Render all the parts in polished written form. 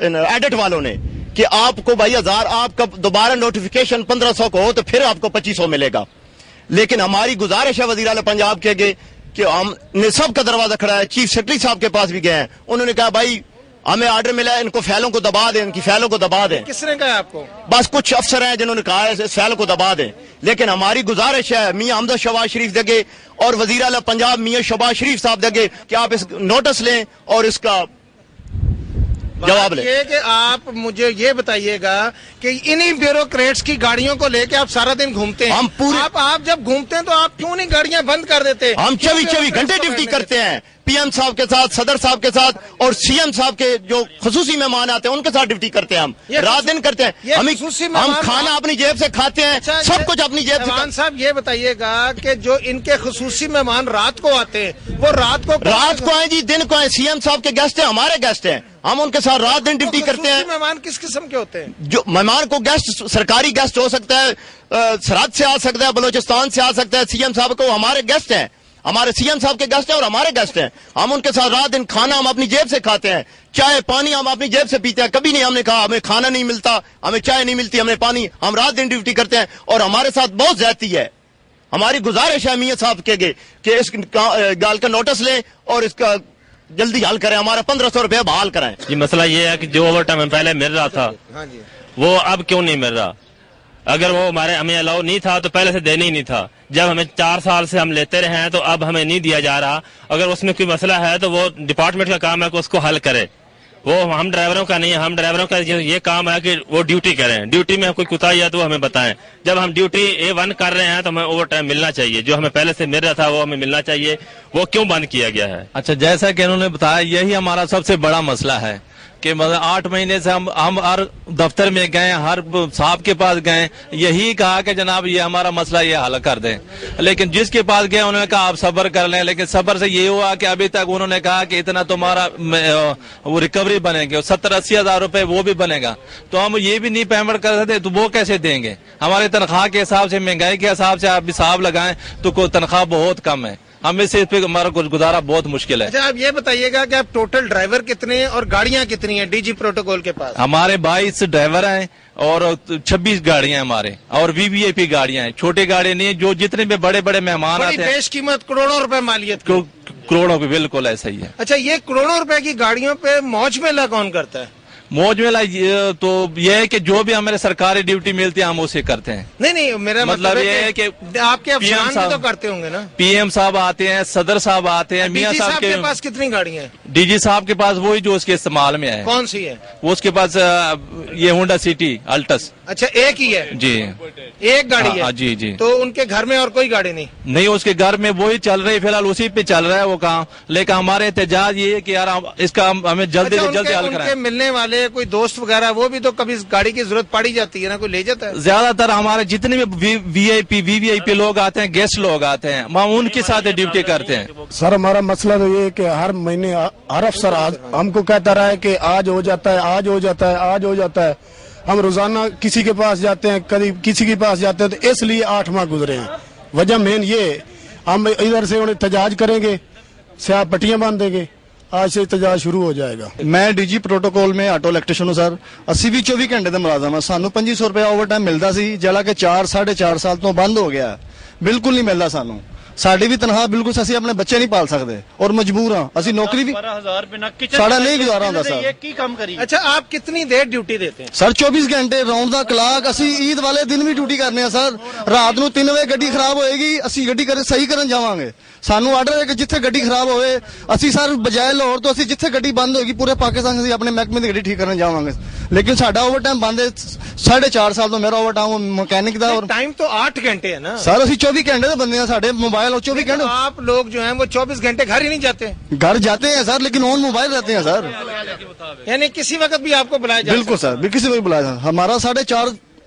Edit والوں نے کہ آپ کو بھائی 1000 آپ کا دوبارہ نوٹیفیکیشن 1500 کو ہو تو پھر آپ کو 2500 ملے گا. لیکن ہماری گزارش ہے وزیر اعلی پنجاب کے کہ ہم نے سب کا دروازہ کھڑا ہے, چیف سیکرٹری صاحب کے پاس بھی گئے ہیں, انہوں نے کہا بھائی ہمیں آرڈر ملا ہے, ان کو فیلوں کو دبا دیں, ان کی فیلوں کو دبا دیں. کس نے کہا آپ کو؟ بس کچھ افسر ہیں جنہوں نے کہا ہے اس فیل کو دبا دیں. لیکن ہماری گزارش ہے میاں حمزہ شہباز شریف دگے اور وزیر اعلی پنجاب میاں شہباز شریف صاحب دگے کہ آپ اس نوٹس لیں اور اس کا جواب لیں. یہ کہ آپ مجھے یہ بتائیے گا کہ انہی بیوروکریٹس کی گاڑیوں کو لے کے آپ سارا دن گھومتے ہیں, ہم پورے آپ جب گھومتے ہیں تو آپ کیوں نہیں گاڑیاں بند کر دیتے؟ ہم 24 گھنٹے ڈیوٹی کرتے ہیں, پی ایم صاحب کے ساتھ, صدر صاحب کے ساتھ اور سی ایم صاحب کے جو خصوصی مہمان آتے ہیں ان کے ساتھ ڈیوٹی کرتے ہیں. ہم رات دن کرتے ہیں, ہم کھانا اپنی جیب سے کھاتے ہیں, سب کچھ اپنی جیب سے. خان صاحب یہ بتائیے گا کہ جو ان کے خصوصی مہمان رات کو آتے ہیں وہ رات کو آئیں جی, دن کو آئیں, سی ایم صاحب کے گیسٹ ہیں, ہمارے گیسٹ ہیں, ہم ان کے ساتھ رات دن ڈیوٹی کرتے ہیں. مہمان کس قسم کے ہوتے ہیں؟ جو مہمان کو گیسٹ سرکاری گیسٹ ہو سکتا ہے, سرحد سے آ سکتا ہے, بلوچستان سے آ سکتا ہے, سی ایم صاحب کو ہمارے گیسٹ ہیں, ہمارے سی ایم صاحب کے گیسٹ ہیں اور ہمارے گیسٹ ہیں. ہم ان کے ساتھ رات دن کھانا ہم اپنی جیب سے کھاتے ہیں, چائے پانی ہم اپنی جیب سے پیتے ہیں. کبھی نہیں ہم نے کہا ہمیں کھانا نہیں ملتا, ہمیں چائے نہیں ملتی, ہمیں پانی. ہم رات دن ڈیوٹی کرتے ہیں اور ہمارے ساتھ بہت زیادتی ہے. ہماری گزارش ہے میاں صاحب کے کہ اس گال کا نوٹس لیں اور اس کا جلدی حل کریں, ہمارا 1500 روپے بحال کرائیں. جی مسئلہ یہ ہے کہ جو اوور ٹائم پہلے مل رہا تھا وہ اب کیوں نہیں مل رہا؟ اگر وہ ہمیں الاؤ نہیں تھا تو پہلے سے دینا ہی نہیں تھا. جب ہمیں 4 سال سے ہم لیتے رہے ہیں تو اب ہمیں نہیں دیا جا رہا. اگر اس میں کوئی مسئلہ ہے تو وہ ڈپارٹمنٹ کا کام ہے کہ اس کو حل کرے, وہ ہم ڈرائیوروں کا نہیں ہے. ہم ڈرائیوروں کا یہ کام ہے کہ وہ ڈیوٹی کریں, ڈیوٹی میں کوئی کوتاہی ہے تو ہمیں بتائیں. جب ہم ڈیوٹی A1 کر رہے ہیں تو ہمیں اوور ٹائم ملنا چاہیے, جو ہمیں پہلے سے مل رہا تھا وہ ہمیں ملنا چاہیے. وہ کیوں بند کیا گیا ہے؟ اچھا, جیسا کہ انہوں نے بتایا یہی ہمارا سب سے بڑا مسئلہ ہے کہ 8 مہینے سے ہم ہر دفتر میں گئے, ہر صاحب کے پاس گئے, یہی کہا کہ جناب یہ ہمارا مسئلہ یہ حل کر دیں. لیکن جس کے پاس گئے انہوں نے کہا آپ صبر کر لیں, لیکن صبر سے یہ ہوا کہ ابھی تک انہوں نے کہا کہ اتنا تمہارا وہ ریکوری بنے گی, 70-80 ہزار روپے وہ بھی بنے گا. تو ہم یہ بھی نہیں پیمنٹ کر سکتے تو وہ کیسے دیں گے؟ ہماری تنخواہ کے حساب سے, مہنگائی کے حساب سے آپ حساب لگائیں تو کوئی تنخواہ بہت کم ہے. ہمیں سے اس پہ ہمارا کچھ گزارا بہت مشکل ہے. اچھا, آپ یہ بتائیے گا کہ آپ ٹوٹل ڈرائیور کتنے ہیں اور گاڑیاں کتنی ہیں ڈی جی پروٹوکول کے پاس؟ ہمارے 22 ڈرائیور ہیں اور 26 گاڑیاں ہیں ہمارے, اور VVIP گاڑیاں ہیں, چھوٹی گاڑیاں نہیں, جو جتنے بھی بڑے بڑے مہمان آتے ہیں. بیش قیمت کروڑوں روپے مالیت, کروڑوں کی, بالکل ایسا ہی ہے. اچھا, یہ کروڑوں روپے کی گاڑیوں پہ موج میلہ کون کرتا ہے؟ موج میلہ تو یہ ہے کہ جو بھی ہمارے سرکاری ڈیوٹی ملتی ہے ہم اسے کرتے ہیں. نہیں, میرا مطلب یہ ہے کہ آپ کے افسران بھی تو کرتے ہوں گے نا. PM صاحب آتے ہیں, صدر صاحب آتے ہیں, میاں صاحب کے پاس کتنی گاڑیاں ہیں؟ DG صاحب کے پاس وہی جو اس کے استعمال میں ہے. کون سی ہے وہ؟ اس کے پاس یہ ہونڈا سٹی الٹس. اچھا, ایک ہی ہے؟ جی, ایک گاڑی ہے. جی جی. تو ان کے گھر میں اور کوئی گاڑی نہیں؟ اس کے گھر میں وہی چل رہی, فی الحال اسی پہ چل رہا ہے وہ کام. لیکن ہمارے احتجاج یہ ہے کہ یار اس کا ہمیں جلدی سے جلدی حل کرائیں. ملنے والے کوئی دوست وغیرہ وہ بھی تو کبھی گاڑی کی ضرورت پڑی جاتی ہے نا, کوئی لے جاتا ہے؟ زیادہ تر ہمارے جتنے بھی VVIP لوگ آتے ہیں, گیسٹ لوگ آتے ہیں, ہم ان کے ساتھ ڈیوٹی کرتے ہیں. سر, ہمارا مسئلہ تو یہ ہے کہ ہر مہینے ہر افسر ہم کو کہتا رہا ہے کہ آج ہو جاتا ہے, آج ہو جاتا ہے, آج ہو جاتا ہے. ہم روزانہ کسی کے پاس جاتے ہیں, کبھی کسی کے پاس جاتے ہیں, تو اس لیے 8 ماہ گزرے ہیں. وجہ مین یہ, ہم ادھر سے انہیں احتجاج کریں گے, سیاہ پٹیاں باندھ دیں گے, آج سے احتجاج شروع ہو جائے گا. میں DG پروٹوکول میں آٹو الیکٹریشن ہوں سر. اسی بھی 24 گھنٹے کا ملازم ہے. سانو 2500 روپیہ اوور ٹائم ملتا سی, جلا کے 4-4.5 سال تو بند ہو گیا, بالکل نہیں ملتا سانو. ساڈی بھی تنخواہ بالکل, اسی اپنے بچے نہیں پال سکتے اور مجبور ہاں. اسی نوکری بھی ساڑا نہیں گزارا ہوتا سر. اچھا, آپ کتنی دیر ڈیوٹی دیتے ہیں سر؟ 24 گھنٹے راؤنڈ دا کلاک. اسی عید والے دن بھی ڈیوٹی کرنے ہیں سر. رات نو 3 بجے گڈی خراب ہوئے گی, اسی گڈی صحیح کرن جاواں. سانو آرڈر ہے کہ جتھے گڈی خراب ہوئے اسی سر بجائے لاہور تو اسی جتھے گڈی بند ہوگی پورے پاکستان سے اپنے محکمے کی گڈی ٹھیک کرنے جاواں گے. لیکن ساڈا اوور ٹائم بند ہے 4.5 سال تو. میرا اوور ٹائم مکینک دا, اور ٹائم تو 8 گھنٹے ہے نا سر. اسی 24 گھنٹے دے بندے ہیں, ساڈے موبائل 24 گھنٹے. آپ لوگ جو ہیں وہ 24 گھنٹے گھر ہی نہیں جاتے؟ گھر جاتے ہیں سر, لیکن آن موبائل رہتے ہیں سر. یعنی کسی وقت بھی آپ کو بلایا جائے؟ بالکل سر, کسی وقت بلایا. ہمارا 4.5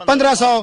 1500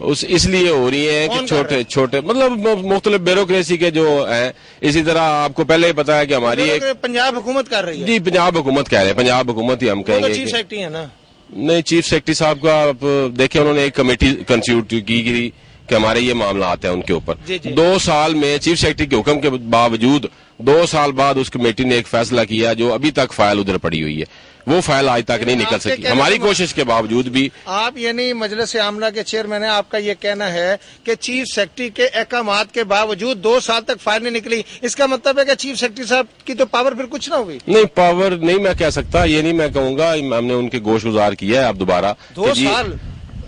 اس لیے ہو رہی ہیں کہ چھوٹے چھوٹے مطلب مختلف بیوروکریسی کے جو ہیں. اسی طرح آپ کو پہلے ہی پتا ہے کہ ہماری ایک پنجاب حکومت کر رہی ہے. جی پنجاب حکومت کہہ رہے ہیں, پنجاب حکومت ہی ہم کہیں گے. چیف سیکرٹری ہے نا. نہیں, چیف سیکرٹری صاحب کا آپ دیکھیں, انہوں نے ایک کمیٹی کنسٹیٹیوٹ کی کہ ہمارے یہ معاملات ہیں ان کے اوپر. 2 سال میں چیف سیکرٹری کے حکم کے باوجود 2 سال بعد اس کمیٹی نے ایک فیصلہ کیا جو ابھی تک فائل ادھر پڑی ہوئی ہے. وہ فائل آج تک نہیں نکل سکی ہماری کوشش کے باوجود بھی. آپ یعنی مجلس عاملہ کے چیئرمین ہیں, آپ کا یہ کہنا ہے کہ چیف سیکرٹری کے احکامات کے باوجود 2 سال تک فائل نہیں نکلی. اس کا مطلب ہے کہ چیف سیکرٹری صاحب کی تو پاور پھر کچھ نہ ہوئی. نہیں, پاور نہیں میں کہہ سکتا, یہ نہیں میں کہوں گا. ہم نے ان کے گوش گزار کیا ہے اب دوبارہ. 2 سال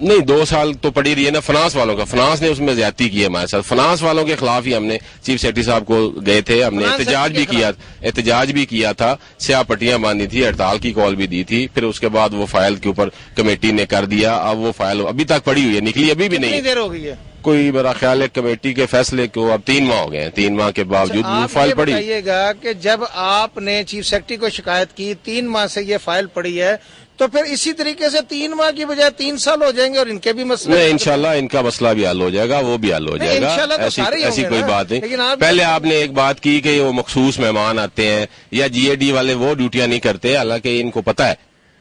نہیں, 2 سال تو پڑی رہی ہے نا فنانس والوں کا. فنانس نے اس میں زیادتی کی ہے ہمارے ساتھ. فنانس والوں کے خلاف ہی ہم نے چیف سیکرٹری صاحب کو گئے تھے, ہم نے احتجاج بھی کیا تھا, سیاہ پٹیاں باندھی تھی, ہڑتال کی کال بھی دی تھی. پھر اس کے بعد وہ فائل کے اوپر کمیٹی نے کر دیا. اب وہ فائل ابھی تک پڑی ہوئی ہے, نکلی ابھی بھی نہیں. کتنی دیر ہو گئی ہے؟ کوئی میرا خیال ہے کمیٹی کے فیصلے کو اب 3 ماہ ہو گئے ہیں. 3 ماہ کے باوجود وہ فائل پڑی. بتائیے گا کہ جب آپ نے چیف سیکرٹری کو شکایت کی 3 ماہ سے یہ فائل پڑی ہے, تو پھر اسی طریقے سے 3 ماہ کی بجائے 3 سال ہو جائیں گے اور ان کے بھی مسئلے. نہیں, انشاءاللہ ان کا مسئلہ بھی حل ہو جائے گا, وہ بھی حل ہو جائے گا. ایسی کوئی بات نہیں. پہلے آپ نے ایک بات کی کہ وہ مخصوص مہمان آتے ہیں یا جی اے ڈی والے وہ ڈیوٹیاں نہیں کرتے. حالانکہ ان کو پتا ہے,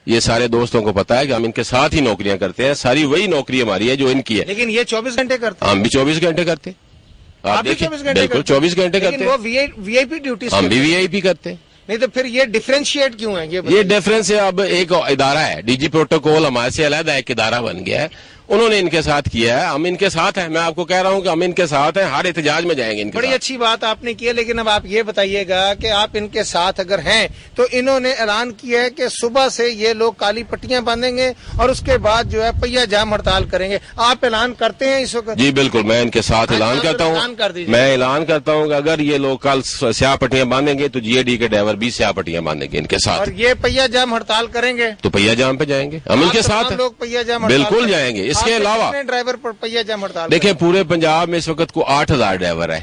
یہ سارے دوستوں کو پتا ہے کہ ہم ان کے ساتھ ہی نوکریاں کرتے ہیں. ساری وہی نوکری ہماری ہے جو ان کی ہے. لیکن یہ 24 گھنٹے کرتے ہیں. ہم بھی 24 گھنٹے کرتے ہیں. آپ دیکھیں, بالکل 24 گھنٹے کرتے ہیں. وی آئی پی ڈیوٹی ہم بھی وی آئی پی کرتے ہیں. نہیں تو پھر یہ ڈیفرینشیٹ کیوں ہے؟ یہ ڈیفرنس ہے, اب ایک ادارہ ہے ڈی جی پروٹوکول ہمارے سے علیحدہ ایک ادارہ بن گیا ہے. انہوں نے ان کے ساتھ کیا ہے, ہم ان کے ساتھ ہیں. میں آپ کو کہہ رہا ہوں کہ ہم ان کے ساتھ ہیں, ہر احتجاج میں جائیں گے ان کے ساتھ. بڑی اچھی بات آپ نے کی ہے, لیکن اب آپ یہ بتائیے گا کہ آپ ان کے ساتھ اگر ہیں تو انہوں نے اعلان کیا ہے کہ صبح سے یہ لوگ کالی پٹیاں باندھیں گے اور اس کے بعد جو ہے پہیا جام ہڑتال کریں گے. آپ اعلان کرتے ہیں اس وقت؟ جی بالکل, میں ان کے ساتھ اعلان کرتا ہوں. میں اعلان کرتا ہوں کہ اگر یہ لوگ کل سیاہ پٹیاں باندھیں گے تو جی اے ڈی کے ڈرائیور بھی سیاہ پٹیاں باندھیں گے ان کے ساتھ. اور یہ پہیا جام ہڑتال کریں گے تو پہیا جام پہ جائیں گے, ہم ان کے ساتھ لوگ پہیا جام بالکل جائیں گے. اس کے علاوہ پر پہیا جام ہڑتال دیکھیں, پورے پنجاب میں اس وقت کو 8000 ڈرائیور ہے.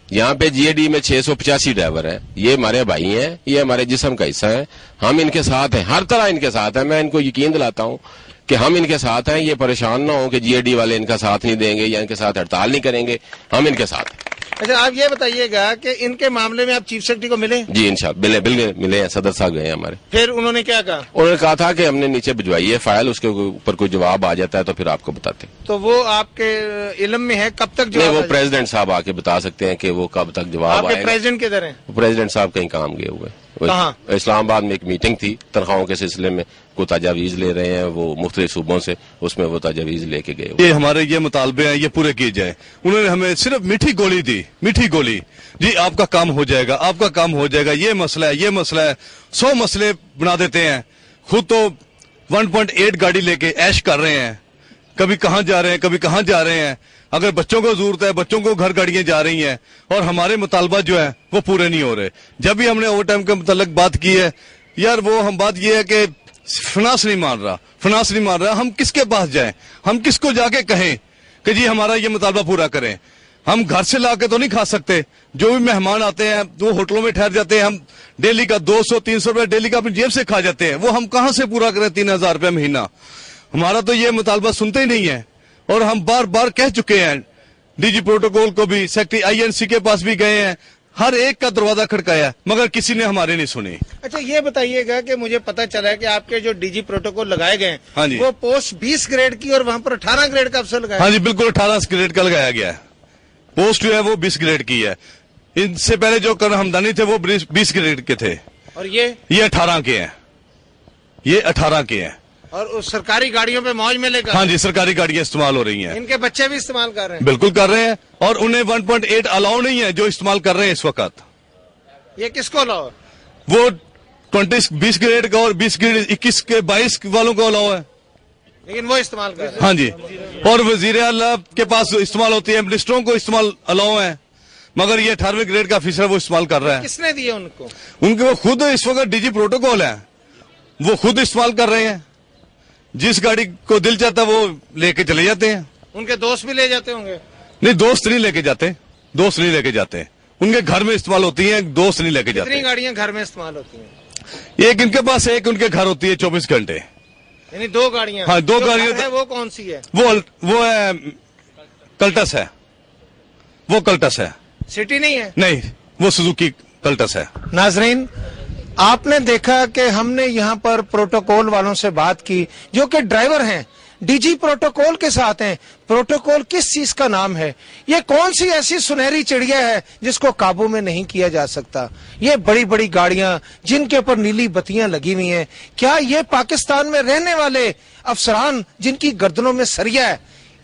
یہاں پہ جی اے ڈی میں 685 ڈرائیور ہیں. یہ ہمارے بھائی ہیں, یہ ہمارے جسم کا حصہ ہیں. ہم ان کے ساتھ ہیں, ہر طرح ان کے ساتھ ہیں. میں ان کو یقین دلاتا ہوں کہ ہم ان کے ساتھ ہیں. یہ پریشان نہ ہو کہ جی اے ڈی والے ان کا ساتھ نہیں دیں گے یا ان کے ساتھ ہڑتال نہیں کریں گے. ہم ان کے ساتھ ہیں. اچھا, آپ یہ بتائیے گا کہ ان کے معاملے میں آپ چیف سیکرٹری کو ملے؟ جی انشاءاللہ ملے ہیں, صدر صاحب گئے ہیں ہمارے. پھر انہوں نے کیا کہا؟ انہوں نے کہا تھا کہ ہم نے نیچے بھجوائی ہے فائل, اس کے اوپر کوئی جواب آ جاتا ہے تو پھر آپ کو بتاتے ہیں. تو وہ آپ کے علم میں ہے کب تک جواب؟ وہ پریزیڈنٹ صاحب آ کے بتا سکتے ہیں کہ وہ کب تک جواب آئے گا. پریزیڈنٹ کدھر ہیں؟ پریزیڈنٹ صاحب کہیں کام گئے ہوئے. اسلام آباد میں ایک میٹنگ تھی تنخواہوں کے سلسلے میں, کو تجاویز لے رہے ہیں وہ مختلف صوبوں سے, اس میں وہ تجاویز لے کے گئے. یہ ہمارے یہ مطالبے ہیں, یہ پورے کیے جائیں. انہوں نے ہمیں صرف میٹھی گولی دی, میٹھی گولی. جی آپ کا کام ہو جائے گا, آپ کا کام ہو جائے گا, یہ مسئلہ ہے, یہ مسئلہ ہے. 100 مسئلے بنا دیتے ہیں. خود تو 1.8 گاڑی لے کے ایش کر رہے ہیں. کبھی کہاں جا رہے ہیں, کبھی کہاں جا رہے ہیں. اگر بچوں کو ضرورت ہے, بچوں کو گھر گاڑیاں جا رہی ہیں, اور ہمارے مطالبات جو ہیں وہ پورے نہیں ہو رہے. جب بھی ہم نے اوور ٹائم کے متعلق بات کی ہے, یار وہ ہم بات یہ ہے کہ فنانس نہیں مان رہا, فنانس نہیں مان رہا. ہم کس کے پاس جائیں, ہم کس کو جا کے کہیں کہ جی ہمارا یہ مطالبہ پورا کریں. ہم گھر سے لا کے تو نہیں کھا سکتے. جو بھی مہمان آتے ہیں وہ ہوٹلوں میں ٹھہر جاتے ہیں, ہم ڈیلی کا 200-300 روپے ڈیلی کا اپنی جیب سے کھا جاتے ہیں. وہ ہم کہاں سے پورا کریں 3000 روپے مہینہ؟ ہمارا تو یہ مطالبہ سنتے ہی نہیں ہے. اور ہم بار بار کہہ چکے ہیں, ڈی جی پروٹوکول کو بھی, سیکرٹری آئی این سی کے پاس بھی گئے ہیں, ہر ایک کا دروازہ کھڑکایا, مگر کسی نے ہمارے نہیں سنی. اچھا یہ بتائیے گا کہ مجھے پتا چلا ہے کہ آپ کے جو ڈی جی پروٹوکول لگائے گئے ہاں جی, وہ پوسٹ 20 گریڈ کی اور وہاں پر 18 گریڈ کا افسر لگایا. ہاں جی بالکل 18 گریڈ کا لگایا گیا ہے. پوسٹ جو ہے وہ 20 گریڈ کی ہے. ان سے پہلے جو ہمدانی تھے وہ 20 گریڈ کے تھے, اور یہ 18 کے ہیں. یہ 18 کے ہیں. اور سرکاری گاڑیوں پہ موج میلے کا؟ ہاں جی, سرکاری گاڑیاں استعمال ہو رہی ہیں. ان کے بچے بھی استعمال کر رہے ہیں؟ بالکل کر رہے ہیں, اور انہیں 1.8 الاؤ نہیں ہے جو استعمال کر رہے ہیں اس وقت. یہ کس کو الاؤ؟ وہ 20 گریڈ کا اور 20 گریڈ 21 کے 22 والوں کو الاؤ ہے, لیکن وہ استعمال کر رہے ہیں. ہاں جی, اور وزیر اعلیٰ کے پاس استعمال ہوتی ہے, منسٹروں کو استعمال الاؤ ہے, مگر یہ 18ویں گریڈ کا آفیسر وہ استعمال کر رہا ہے. کس نے دیے ان کو؟ ان کے وہ خود اس وقت ڈی جی پروٹوکول ہے, وہ خود استعمال کر رہے ہیں. جس گاڑی کو دل چاہتا ہے وہ لے کے چلے جاتے ہیں. ان کے دوست بھی لے جاتے ہوں گے؟ نہیں, دوست نہیں لے کے جاتے, دوست نہیں لے کے جاتے. ان کے گھر میں استعمال ہوتی ہیں, دوست نہیں لے کے جاتے. کتنی گاڑیاں گھر میں استعمال ہوتی ہیں؟ ایک ان کے پاس, ایک ان کے گھر ہوتی ہے 24 گھنٹے. یعنی 2 گاڑیاں. ہاں 2 گاڑیاں ہے وہ کون سی ہے؟ وہ ہے کلٹس ہے, وہ کلٹس ہے. سٹی نہیں ہے؟ نہیں, وہ سوزوکی کلٹس ہے. ناظرین آپ نے دیکھا کہ ہم نے یہاں پر پروٹوکول والوں سے بات کی جو کہ ڈرائیور ہیں, ڈی جی پروٹوکول کے ساتھ ہیں. پروٹوکول کس چیز کا نام ہے؟ یہ کون سی ایسی سنہری چڑیا ہے جس کو قابو میں نہیں کیا جا سکتا؟ یہ بڑی بڑی گاڑیاں جن کے اوپر نیلی بتیاں لگی ہوئی ہیں, کیا یہ پاکستان میں رہنے والے افسران جن کی گردنوں میں سریا ہے,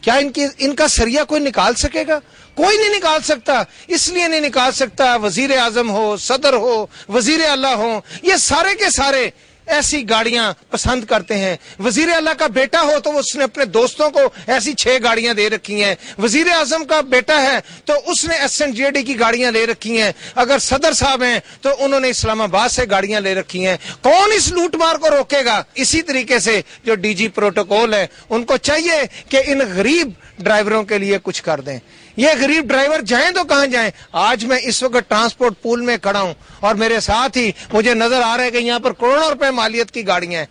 کیا ان کا سریا کوئی نکال سکے گا؟ کوئی نہیں نکال سکتا. اس لیے نہیں نکال سکتا, وزیر اعظم ہو, صدر ہو, وزیر اعلیٰ ہو, یہ سارے کے سارے ایسی گاڑیاں پسند کرتے ہیں. وزیر اعلیٰ کا بیٹا ہو تو اس نے اپنے دوستوں کو ایسی 6 گاڑیاں دے رکھی ہیں. وزیر اعظم کا بیٹا ہے تو اس نے SNJD کی گاڑیاں لے رکھی ہیں. اگر صدر صاحب ہیں تو انہوں نے اسلام آباد سے گاڑیاں لے رکھی ہیں. کون اس لوٹ مار کو روکے گا؟ اسی طریقے سے جو ڈی جی پروٹوکول ہے ان کو چاہیے کہ ان غریب ڈرائیوروں کے لیے کچھ کر دیں. یہ غریب ڈرائیور جائیں تو کہاں جائیں؟ آج میں اس وقت ٹرانسپورٹ پول میں کھڑا ہوں اور میرے ساتھ ہی مجھے نظر آ رہا ہے کہ یہاں پر کروڑوں روپے مالیت کی گاڑیاں ہیں,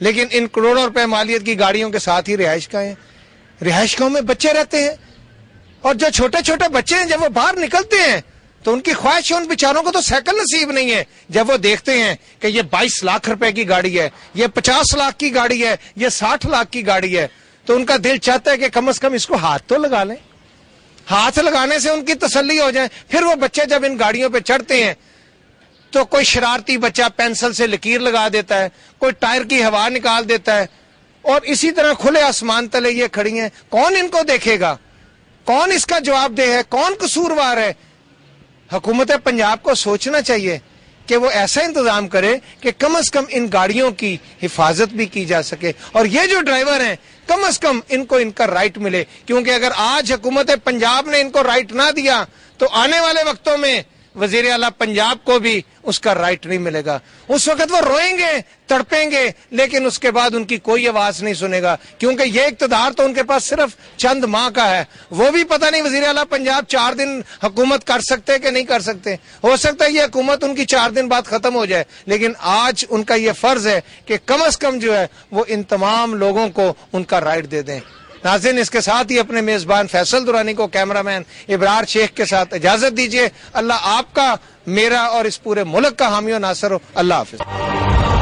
لیکن ان کروڑوں روپے مالیت کی گاڑیوں کے ساتھ ہی رہائش گاہیں ہیں. رہائش گاہوں میں بچے رہتے ہیں اور جو چھوٹے چھوٹے بچے ہیں جب وہ باہر نکلتے ہیں تو ان کی خواہش ہے, ان بیچاروں کو تو سائیکل نصیب نہیں ہے. جب وہ دیکھتے ہیں کہ یہ 22 لاکھ روپے کی گاڑی ہے, یہ 50 لاکھ کی گاڑی ہے, یہ 60 لاکھ کی گاڑی ہے, تو ان کا دل چاہتا ہے کہ کم از کم اس کو ہاتھ تو لگا لیں. ہاتھ لگانے سے ان کی تسلی ہو جائے. پھر وہ بچے جب ان گاڑیوں پہ چڑھتے ہیں تو کوئی شرارتی بچہ پینسل سے لکیر لگا دیتا ہے, کوئی ٹائر کی ہوا نکال دیتا ہے, اور اسی طرح کھلے آسمان تلے یہ کھڑی ہیں. کون ان کو دیکھے گا؟ کون اس کا جواب دہ ہے؟ کون قصوروار ہے؟ حکومت پنجاب کو سوچنا چاہیے کہ وہ ایسا انتظام کرے کہ کم از کم ان گاڑیوں کی حفاظت بھی کی جا سکے, اور یہ جو ڈرائیور ہیں کم از کم ان کو ان کا رائٹ ملے. کیونکہ اگر آج حکومت پنجاب نے ان کو رائٹ نہ دیا تو آنے والے وقتوں میں وزیر اعلیٰ پنجاب کو بھی اس کا رائٹ نہیں ملے گا. اس وقت وہ روئیں گے, تڑپیں گے, لیکن اس کے بعد ان کی کوئی آواز نہیں سنے گا, کیونکہ یہ اقتدار تو ان کے پاس صرف چند ماہ کا ہے. وہ بھی پتہ نہیں وزیر اعلیٰ پنجاب 4 دن حکومت کر سکتے کہ نہیں کر سکتے. ہو سکتا ہے یہ حکومت ان کی 4 دن بعد ختم ہو جائے, لیکن آج ان کا یہ فرض ہے کہ کم از کم جو ہے وہ ان تمام لوگوں کو ان کا رائٹ دے دیں. ناظرین اس کے ساتھ ہی اپنے میزبان فیصل درانی کو, کیمرہ مین ابرار شیخ کے ساتھ اجازت دیجیے. اللہ آپ کا, میرا اور اس پورے ملک کا حامی و ناصر ہو. اللہ حافظ.